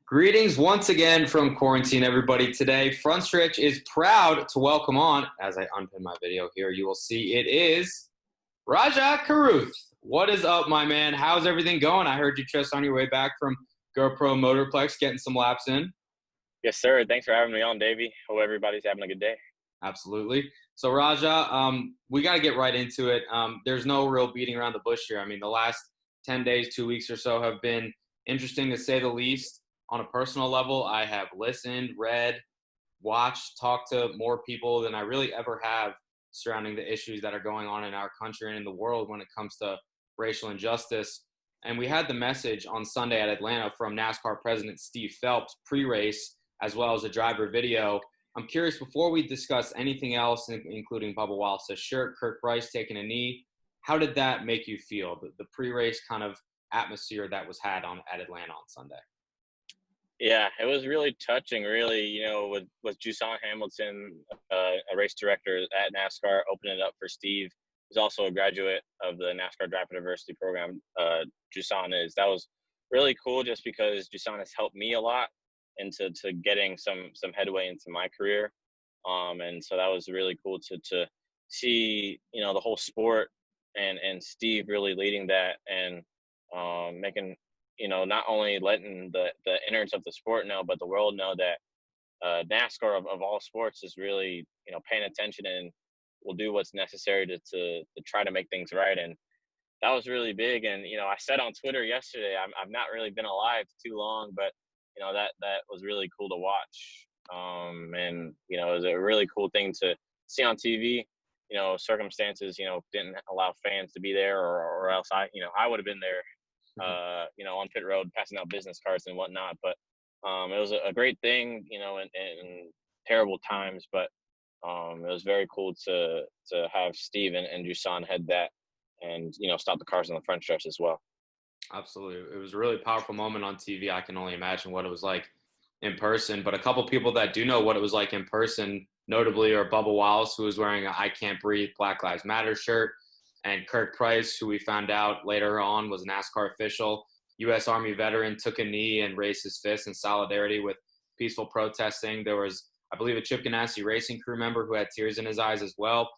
Greetings once again from quarantine, everybody. Today, Front Stretch is proud to welcome on, as I unpin my video here, you will see it is Rajah Caruth. What is up, my man? How's everything going? I heard you just on your way back from GoPro Motorplex getting some laps in. Yes, sir. Thanks for having me on, Davey. Hope everybody's having a good day. Absolutely. So, Rajah, we got to get right into it. There's no real beating around the bush here. I mean, the last 10 days, 2 weeks or so have been interesting to say the least. On a personal level, I have listened, read, watched, talked to more people than I really ever have surrounding the issues that are going on in our country and in the world when it comes to racial injustice. And we had the message on Sunday at Atlanta from NASCAR President Steve Phelps pre-race, as well as a driver video. I'm curious, before we discuss anything else, including Bubba Wallace's shirt, Kirk Price taking a knee, how did that make you feel, the pre-race kind of atmosphere that was had at Atlanta on Sunday? Yeah, it was really touching, really, with Jusan Hamilton, a race director at NASCAR, opening it up for Steve, who's also a graduate of the NASCAR Driver Diversity Program. Jusan is. That was really cool just because Jusan has helped me a lot into getting some headway into my career. And so that was really cool to see, the whole sport and Steve really leading that and making, not only letting the innards of the sport know, but the world know that NASCAR of all sports is really, paying attention and will do what's necessary to try to make things right. And that was really big. And, I said on Twitter yesterday, I've not really been alive too long, but, that was really cool to watch. And, it was a really cool thing to see on TV. Circumstances, didn't allow fans to be there or else I would have been there on pit road, passing out business cards and whatnot. But it was a great thing, in terrible times. But it was very cool to have Steve and Jusan head that and, stop the cars on the front stretch as well. Absolutely. It was a really powerful moment on TV. I can only imagine what it was like in person. But a couple people that do know what it was like in person, notably, are Bubba Wallace, who was wearing a I Can't Breathe Black Lives Matter shirt, and Kirk Price, who we found out later on was a NASCAR official, U.S. Army veteran, took a knee and raised his fist in solidarity with peaceful protesting. There was, I believe, a Chip Ganassi Racing crew member who had tears in his eyes as well.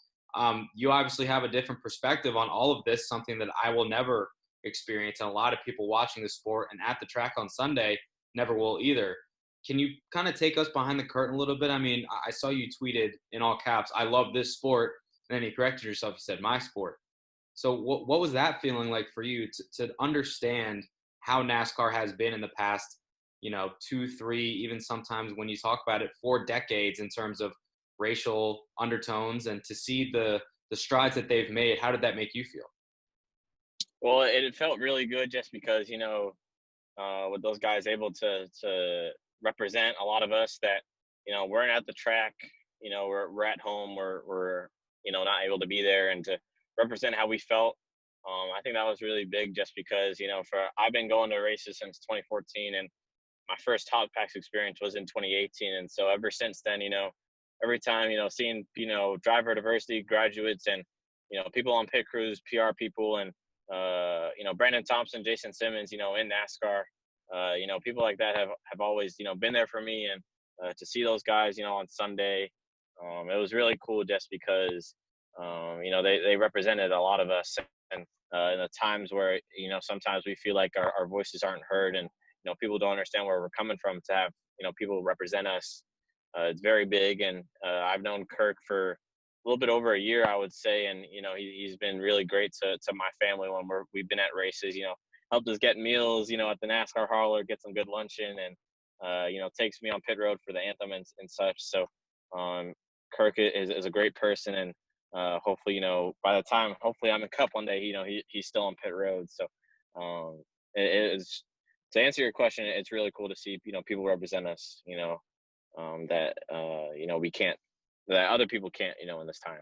You obviously have a different perspective on all of this, something that I will never experience, and a lot of people watching the sport and at the track on Sunday never will either. Can you kind of take us behind the curtain a little bit? I mean, I saw you tweeted in all caps, "I love this sport," and then you corrected yourself. You said, "my sport." So what was that feeling like for you to understand how NASCAR has been in the past, 2, 3, even sometimes when you talk about it, 4 decades in terms of racial undertones, and to see the strides that they've made? How did that make you feel? Well, it felt really good just because, with those guys able to represent a lot of us that, weren't at the track, we're at home, we're not able to be there, and to represent how we felt. I think that was really big just because, I've been going to races since 2014, and my first Hot Packs experience was in 2018. And so ever since then, every time, seeing, driver diversity graduates and, people on pit crews, PR people, and, Brandon Thompson, Jason Simmons, in NASCAR, people like that have always, been there for me. And to see those guys, on Sunday, it was really cool just because, they represented a lot of us. And in the times where, sometimes we feel like our voices aren't heard and, people don't understand where we're coming from, to have, people represent us. It's very big. And I've known Kirk for a little bit over a year, I would say. And, he's been really great to my family when we've been at races, helped us get meals, at the NASCAR hauler, get some good luncheon, and, takes me on pit road for the anthem and such. So Kirk is a great person. And hopefully, by the time, hopefully I'm in Cup one day, he's still on pit road. So it is, to answer your question, it's really cool to see, people represent us, that, we can't, that other people can't, in this time.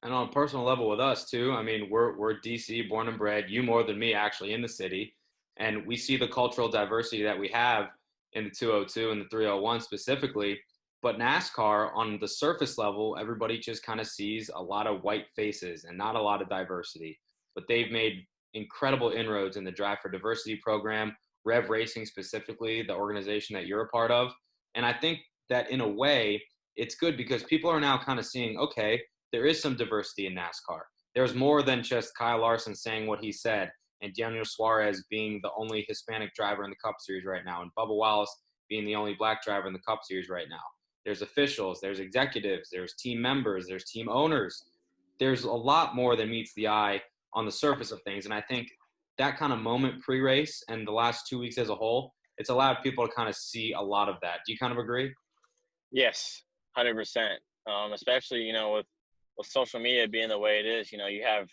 And on a personal level with us too, I mean, we're DC born and bred, you more than me actually, in the city. And we see the cultural diversity that we have in the 202 and the 301 specifically. But NASCAR, on the surface level, everybody just kind of sees a lot of white faces and not a lot of diversity. But they've made incredible inroads in the Drive for Diversity program. Rev Racing specifically, the organization that you're a part of. And I think that in a way, it's good because people are now kind of seeing, okay, there is some diversity in NASCAR. There's more than just Kyle Larson saying what he said and Daniel Suarez being the only Hispanic driver in the Cup Series right now and Bubba Wallace being the only black driver in the Cup Series right now. There's officials, there's executives, there's team members, there's team owners. There's a lot more than meets the eye on the surface of things. And I think that kind of moment pre-race and the last 2 weeks as a whole, it's allowed people to kind of see a lot of that. Do you kind of agree? Yes, 100%. Especially, with social media being the way it is, you have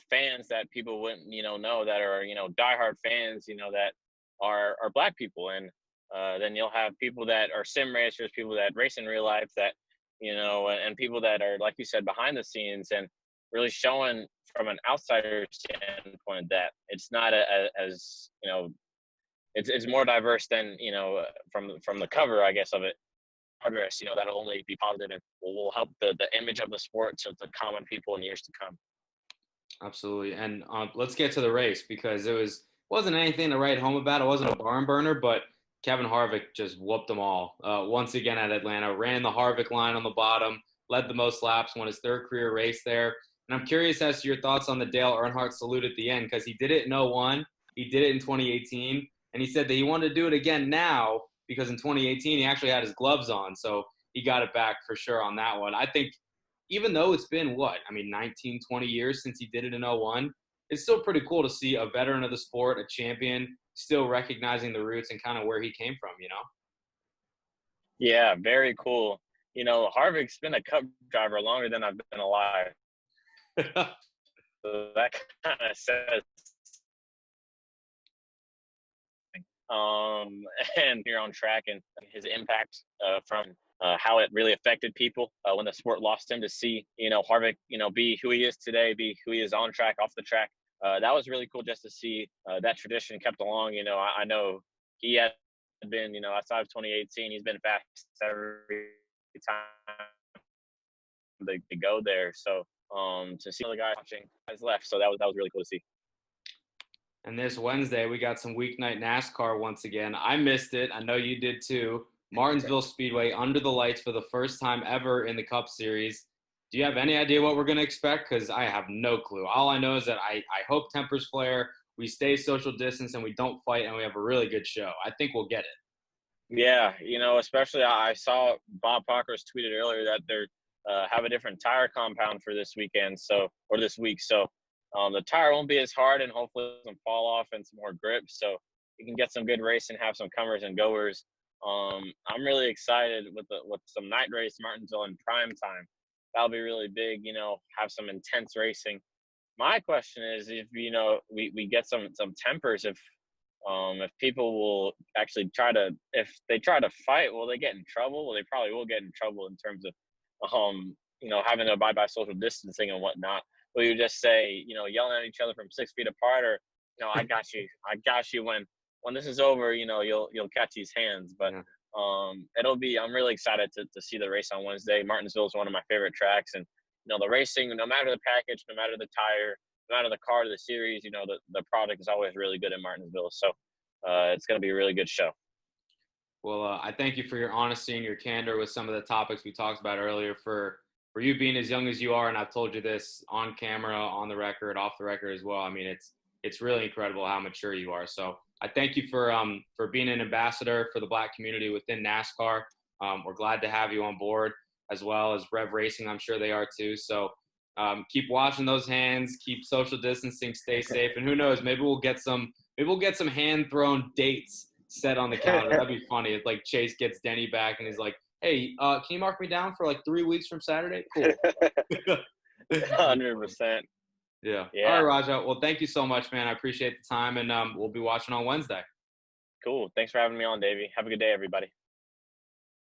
fans that people wouldn't, know that are, diehard fans, that are black people. And then you'll have people that are sim racers, people that race in real life that, and people that are, like you said, behind the scenes and really showing from an outsider standpoint that it's not as, it's more diverse than, from the cover, I guess, of it. Progress, that'll only be positive and will help the image of the sport to the common people in years to come. Absolutely. And let's get to the race because wasn't anything to write home about. It wasn't a barn burner, but Kevin Harvick just whooped them all. Once again at Atlanta, ran the Harvick line on the bottom, led the most laps, won his third career race there. And I'm curious as to your thoughts on the Dale Earnhardt salute at the end because he did it in 2001, he did it in 2018, and he said that he wanted to do it again now because in 2018 he actually had his gloves on, so he got it back for sure on that one. I think even though it's been 19, 20 years since he did it in 2001, it's still pretty cool to see a veteran of the sport, a champion, still recognizing the roots and kind of where he came from, Yeah, very cool. Harvick's been a Cup driver longer than I've been alive. So that kind of says and here on track and his impact from how it really affected people when the sport lost him, to see Harvick be who he is today, be who he is on track, off the track. That was really cool just to see that tradition kept along. I know he had been outside of 2018, he's been fast every time they go there. So to see the guys watching guys left, so that was really cool to see. And this Wednesday, we got some weeknight NASCAR once again. I missed it. I know you did too. Martinsville Speedway under the lights for the first time ever in the Cup Series. Do you have any idea what we're going to expect? Because I have no clue. All I know is that I hope tempers flare, we stay social distance, and we don't fight, and we have a really good show. I think we'll get it. Yeah, especially I saw Bob Parker's tweeted earlier that they're have a different tire compound for this weekend, or this week. So the tire won't be as hard, and hopefully it doesn't fall off and some more grip. So you can get some good racing, have some comers and goers. I'm really excited with some night race Martinsville in prime time. That'll be really big. Have some intense racing. My question is, if we get some tempers, if people will actually if they try to fight, will they get in trouble? Well, they probably will get in trouble in terms of having to abide by social distancing and whatnot. Will you just say, yelling at each other from 6 feet apart, or, I got you when this is over, you'll catch these hands. But I'm really excited to see the race on Wednesday. Martinsville is one of my favorite tracks, and the racing, no matter the package, no matter the tire, no matter the car to the series, the product is always really good in Martinsville. So it's going to be a really good show. Well, I thank you for your honesty and your candor with some of the topics we talked about earlier, for you being as young as you are. And I've told you this on camera, on the record, off the record as well. I mean, it's really incredible how mature you are. So I thank you for being an ambassador for the Black community within NASCAR. We're glad to have you on board, as well as Rev Racing. I'm sure they are too. So keep washing those hands, keep social distancing, stay safe, and who knows, maybe we'll get some hand thrown dates set on the calendar. That'd be funny if like Chase gets Denny back and he's like, hey, can you mark me down for like 3 weeks from Saturday? Cool. 100%. Yeah. All right, Rajah. Well, thank you so much, man. I appreciate the time, and we'll be watching on Wednesday. Cool. Thanks for having me on, Davey. Have a good day, everybody.